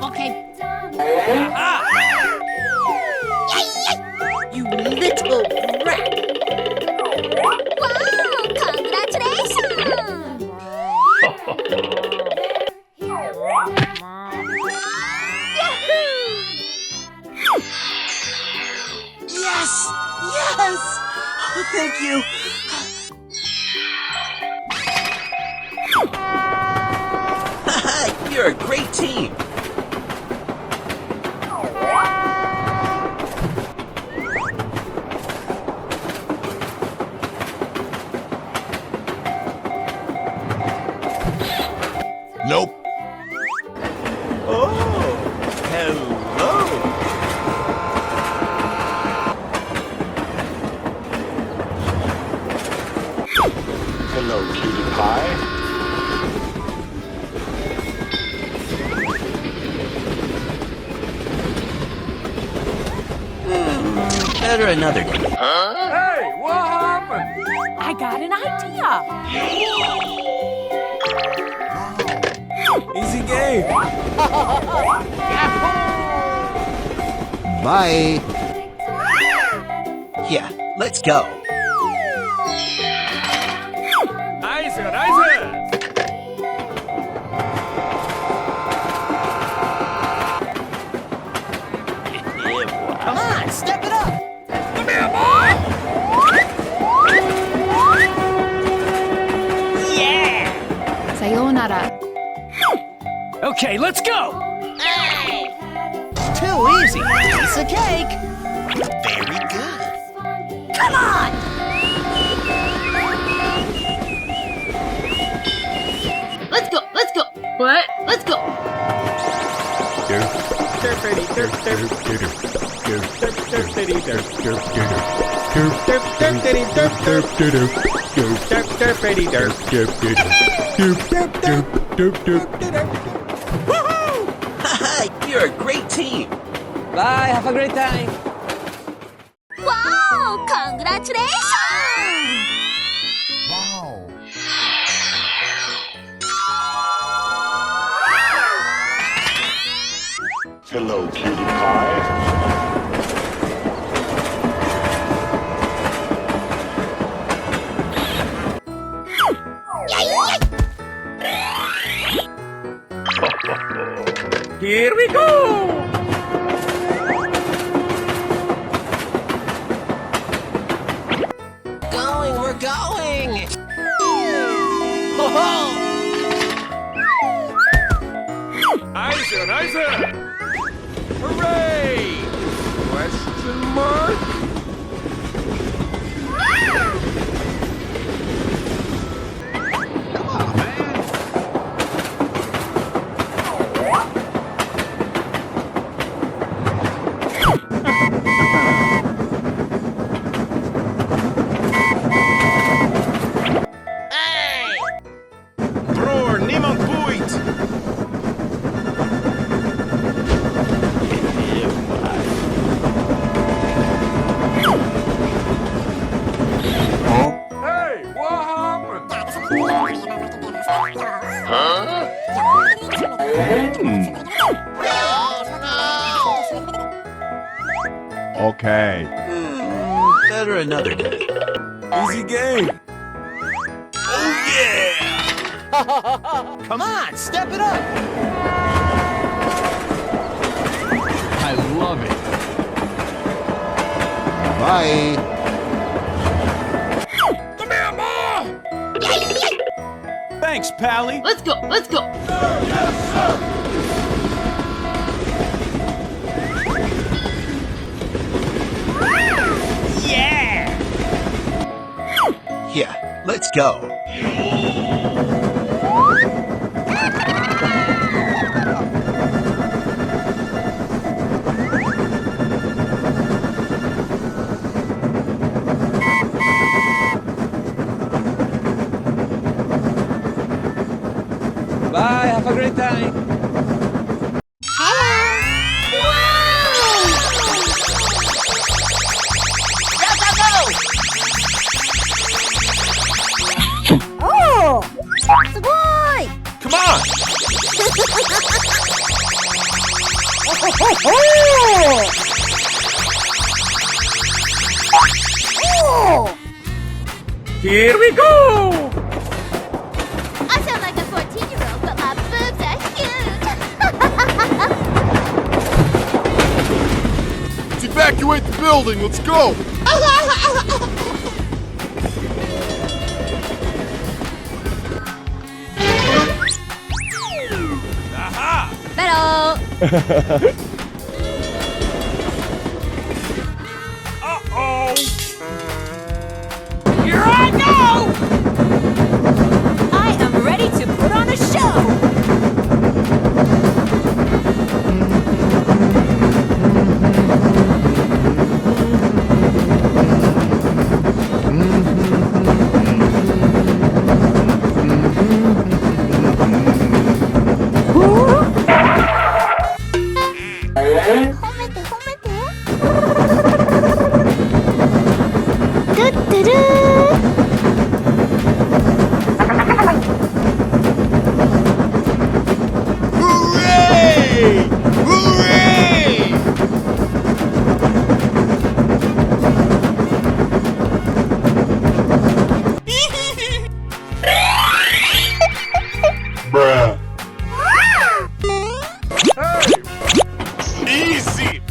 Okay. You little rat! Wow! Congratulations! Yes! Yes! Oh, thank you! You're a great team! Nope. Oh, hello. Hello, cutie pie. Better another day. Hey, what happened? I got an idea. Easy game. Bye. Yeah, let's go. Nice. Come on, step it up. Come here, boy. Yeah. Sayonara. Okay, let's go. Too easy. Piece of cake. Very good. Come on. Let's go! What? Let's go! You're a great team. Bye, have a great time. Wow! Congratulations! Wow. Hello, cutie pie. Here we go. We're going. Ho-ho! Nice. Hooray! Question mark? Come on, man. Bror, niemand boeit. Hey, what happened? Okay. Better another day. Easy game. Oh yeah! Come on, step it up. I love it. Bye. Come here, boy. Thanks, Pally. Let's go! Yeah! Yeah, let's go. Bye, have a great time. Here we go! I sound like a 14-year-old, but my boobs are huge. Evacuate the building. Let's go. Aha! Pero, Uh-oh! Here I go! I am ready to put on a show! Hooray! Hooray! Bruh. Easy.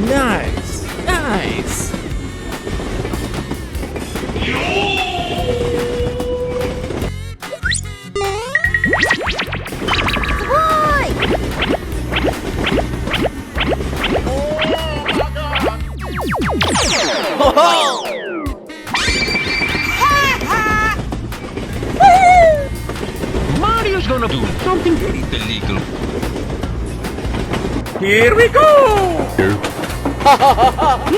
Nice, nice. Mario's gonna do something very illegal. Here we go! Come on!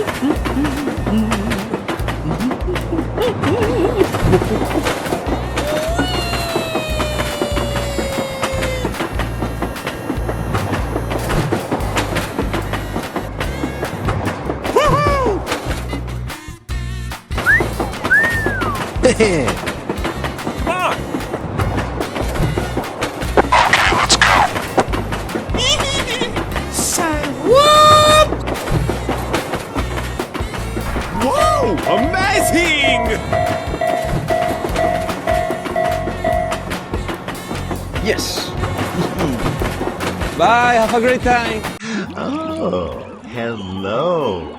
Whoa! Amazing! Yes. Bye, have a great time! Oh, hello.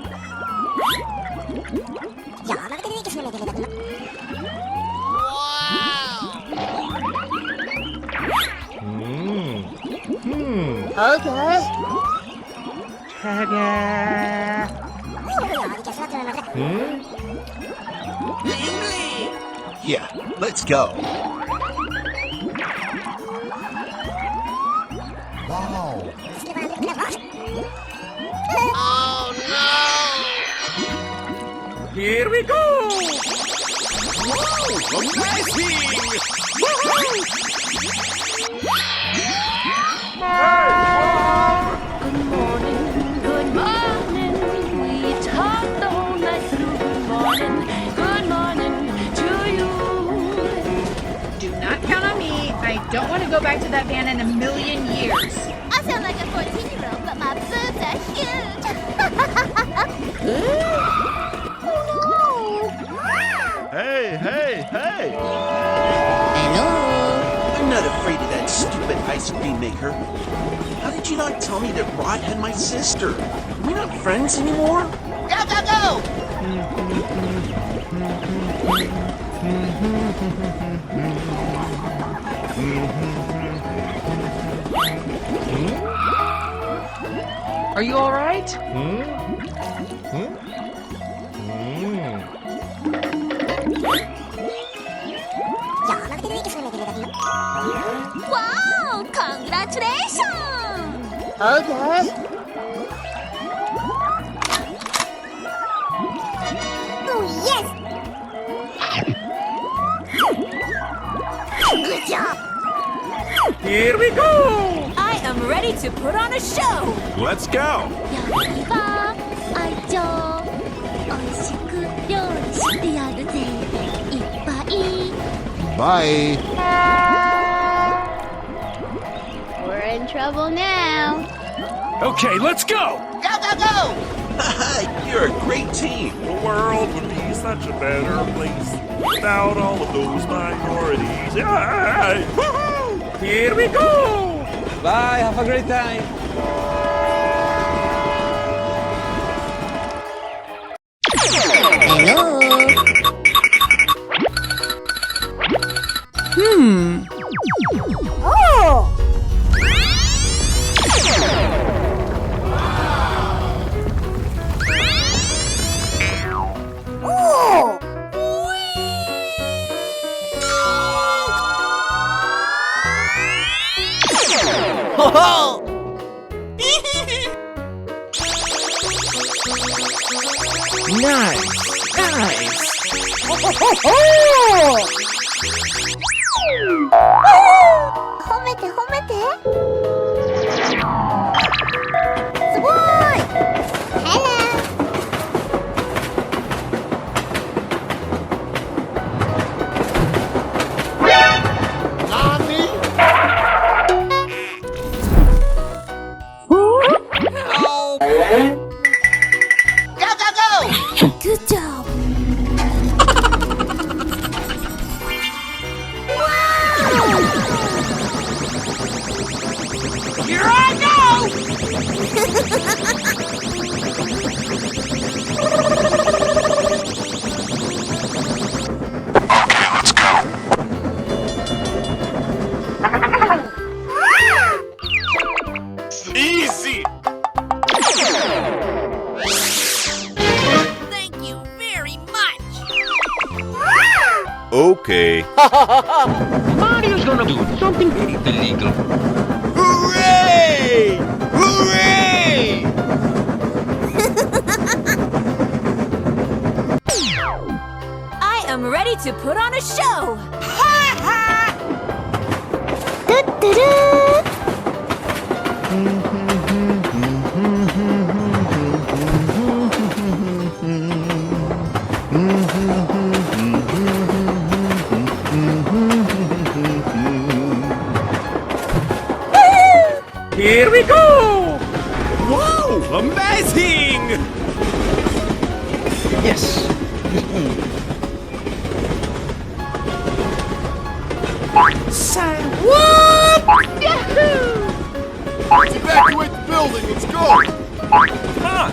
okay. Yeah, let's go. Wow. Here we go! Whoa! Amazing! Woohoo! Good morning. We talked the whole night through. Good morning to you. Do not count on me. I don't want to go back to that van in a million years. I sound like a 14-year-old, but my boobs are huge. Hey, hey, hey. I'm not afraid of that stupid ice cream maker. How did you not tell me that Rod had my sister? We're not friends anymore? Go, go, go! Are you all right? Wow! Congratulations! Okay. Oh, yes! Good job! Here we go! I am ready to put on a show. Let's go! やりは愛情おいしく料理してやるぜいっぱい Bye. We're in trouble now. Okay, let's go! Go, go, go! You're a great team. The world would be such a better place without all of those minorities. Yay! Woohoo! Here we go! Bye, have a great time. Hello? Oh! Oh! Ho ho! Nice, nice. Oh! 褒めて褒めてすごい Hello Nani? Go, go, go! Good job Here I go! Easy! Thank you very much! Okay. Mario's gonna do something illegal. Hooray! Hooray! I am ready to put on a show. トゥットゥルー Here we go! Wow! Amazing! Yes. Evacuate the building, let's go! Come on!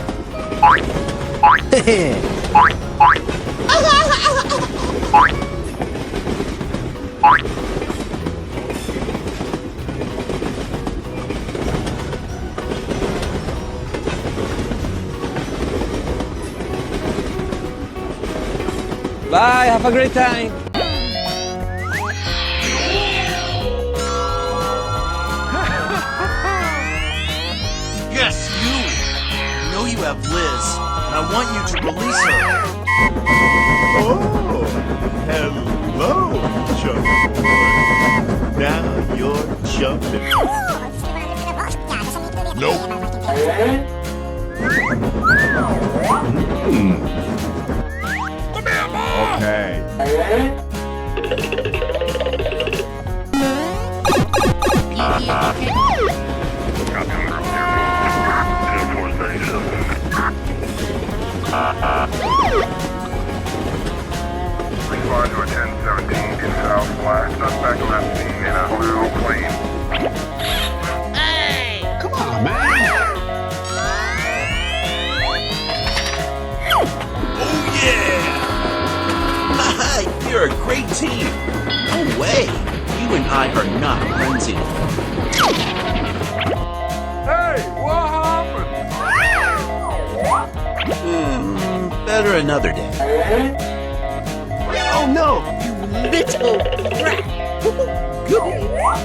Bye, have a great time. Yes, you. I know you have Liz, and I want you to release her. Oh, hello, chump boy. Now you're jumping. Nope. Okay. Respond to a 1017 in Southwest. Suspect left seen in a blue plane. Come on, man. Oh yeah! Haha, you're a great team. No way. You and I are not friends anymore. Hey, what happened? Better another day. Oh no, you little rat! Good,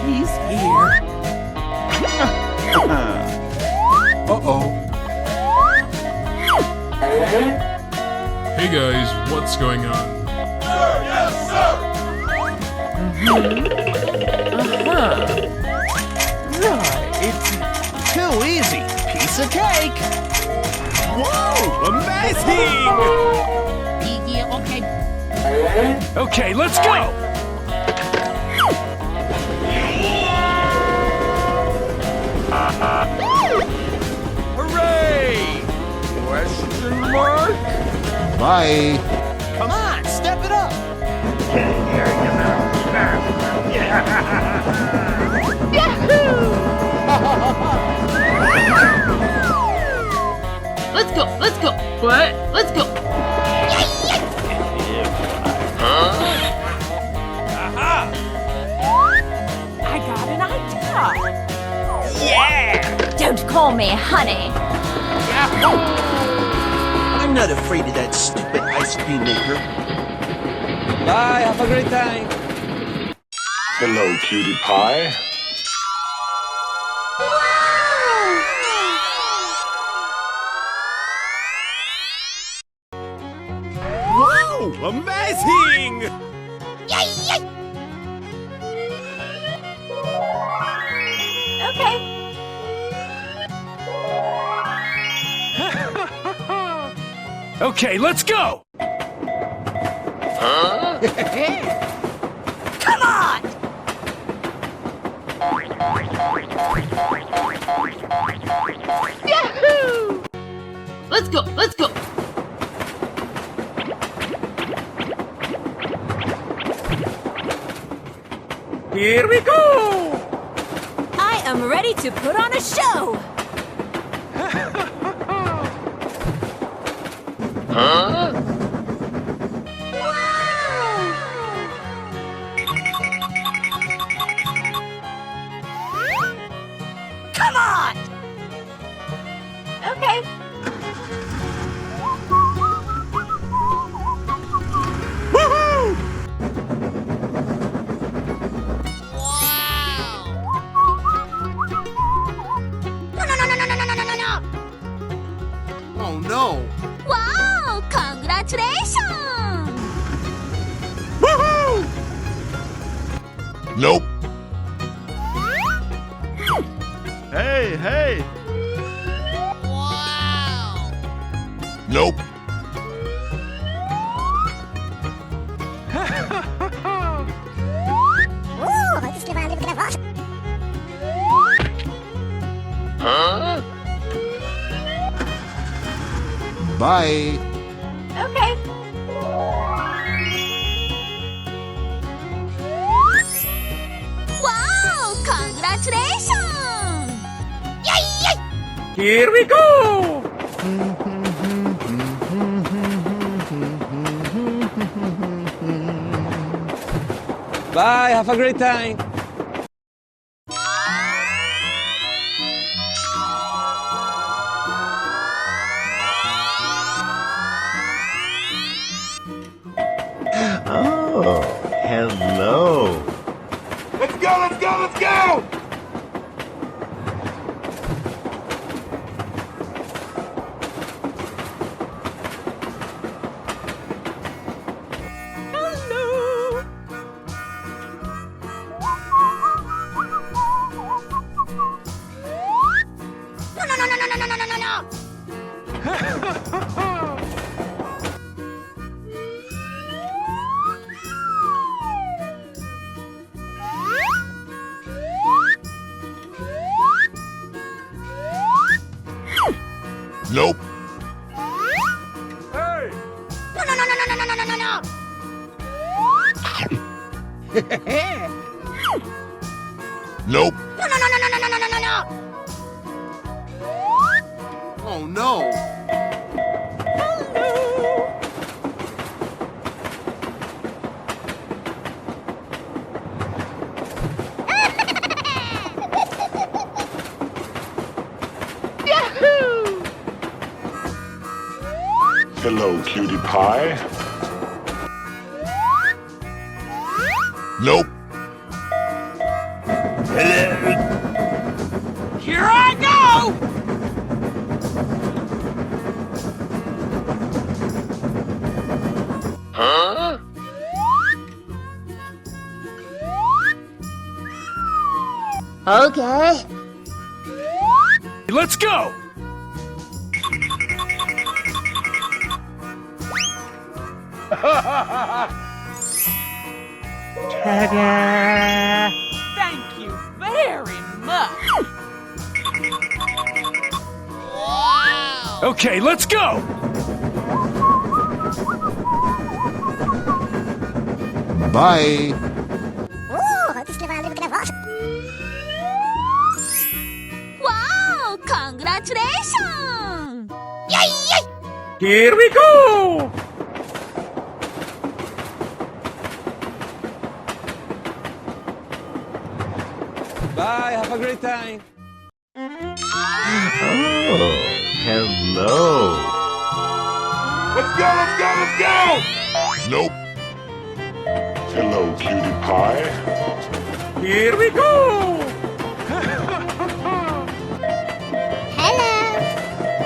he's here. Uh-oh. Hey guys, what's going on? Sir, yes, sir! Right, it's too easy. Piece of cake. Whoa! Amazing! Yeah, okay. Okay, let's go! Bye. Come on, step it up. Let's go, let's go. What? Let's go. I got an idea. Yeah! Don't call me honey. I'm not afraid of that stupid ice cream maker. Bye, have a great time. Hello, cutie pie. Whoa! Amazing! Okay. Okay, let's go! Come on! Yahoo! Let's go, let's go. Here we go! I am ready to put on a show. Come on! Okay. Oh no! Wow! Congratulations! Nope. Hey, hey! Wow! Nope. Bye. Okay. Wow! Congratulations! Here we go! Bye, have a great time. Oh, hello. Let's go, let's go, let's go! Nope. Hey! Nope. Oh no! Hello, cutie pie. Nope. Here I go! Okay. Let's go! Thank you very much. Okay, let's go! Bye. Wow! Congratulations! Here we go! Bye, have a great time. Oh, hello. Let's go, let's go, let's go! Nope. Hello, cutie pie. Here we go!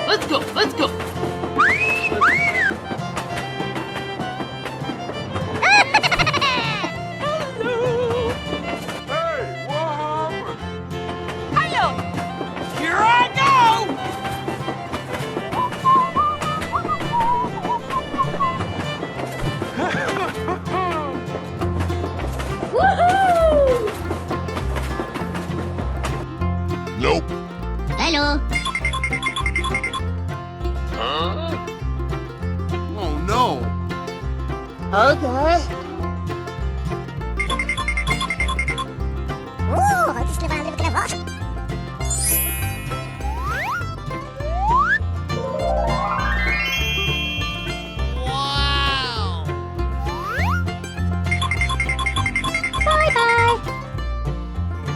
Let's go, let's go. Here I go! Nope. Hello. Oh no. Okay.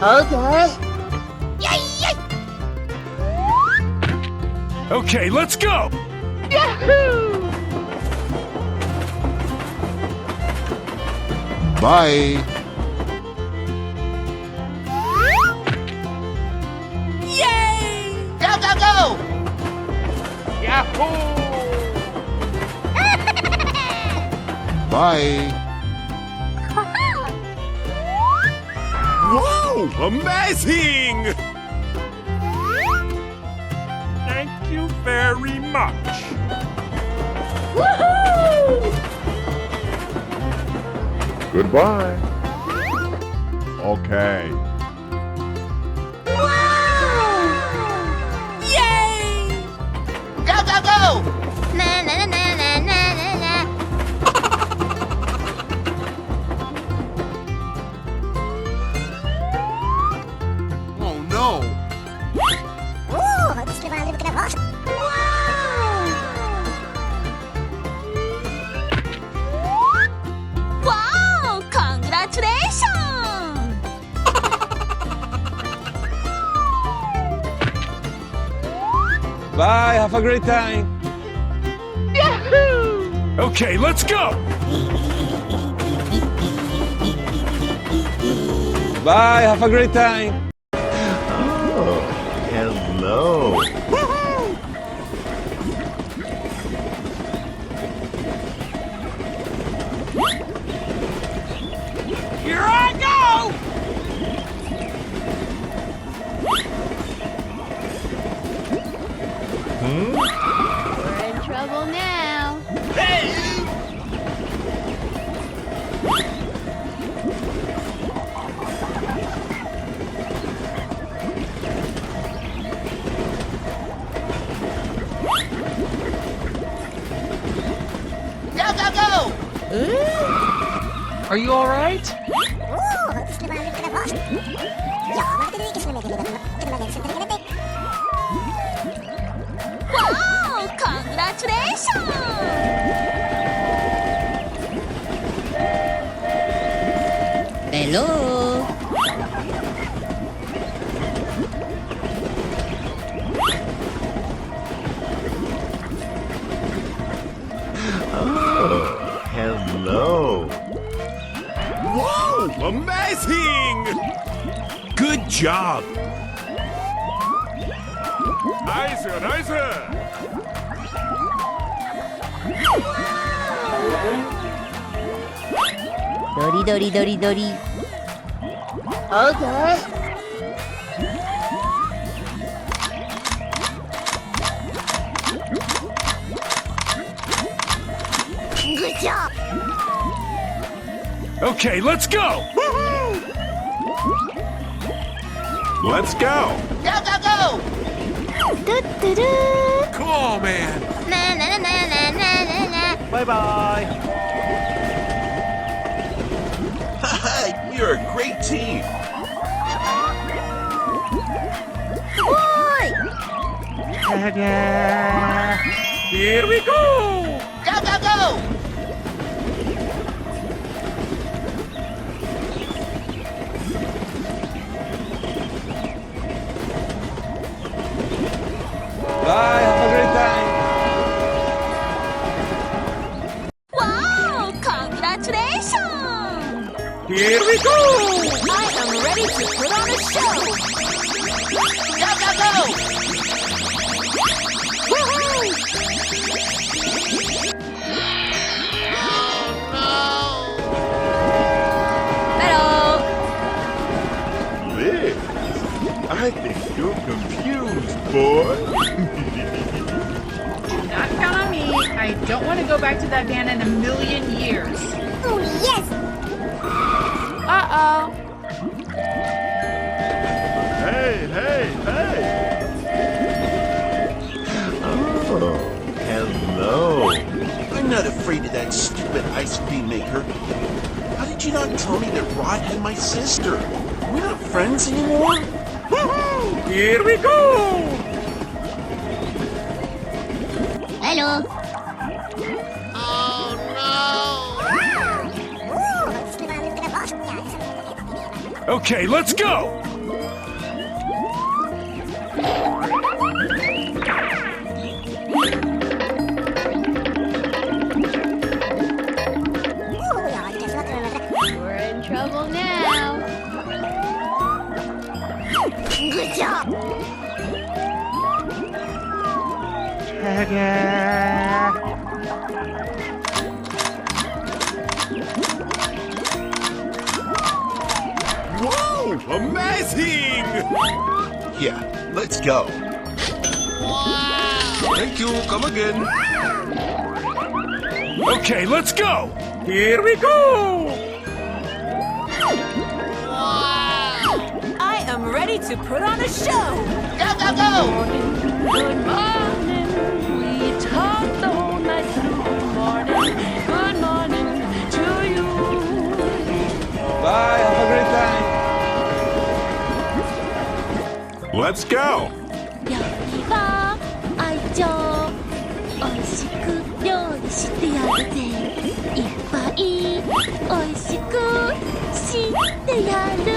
Bye-bye. Okay. Okay, let's go! Yahoo! Bye. Yay! Go, go, go! Yahoo! Bye. Whoa! Amazing! Thank you very much. Woohoo! Goodbye. Okay. Wow! Yay! Go, go, go! Na na na na na na na na. Oh no. Wow! Congratulations! Bye, have a great time. Yahoo! Okay, let's go! Bye, have a great time. Oh, hello. Here I go! We're in trouble now. Go, go, go! Are you all right? Wow! Congratulations! Hello. Oh, hello. Whoa! Amazing! Good job! Nice, nice! Dori dori dori dori. Okay. Good job. Okay, let's go! Let's go! Go, go, go! Cool, man! Na na na na na na na. Bye-bye! you're a great team. Here we go! Go, go, go! Bye, have a great time. Wow! Congratulations! Here we go! I am ready to put on a show! Go, go, go! Woohoo! Liz, I think you're confused, boy. Do not count on me. I don't want to go back to that van in a million years. Oh, yes! Uh-oh. Hey, hey, hey. Oh, hello. I'm not afraid of that stupid ice cream maker. How did you not tell me that Rod had my sister? We're not friends anymore? Here we go! Hello! Okay, let's go! We're in trouble now. Good job! Whoa! Amazing! Yeah, let's go. Thank you. Come again. Okay, let's go! Here we go! I am ready to put on a show. Go, go, go! Good morning. We talked the whole night through. Good morning to you. Bye, have a great time. Let's go. 料理は愛情おいしく料理してやるぜいっぱいおいしくしてやる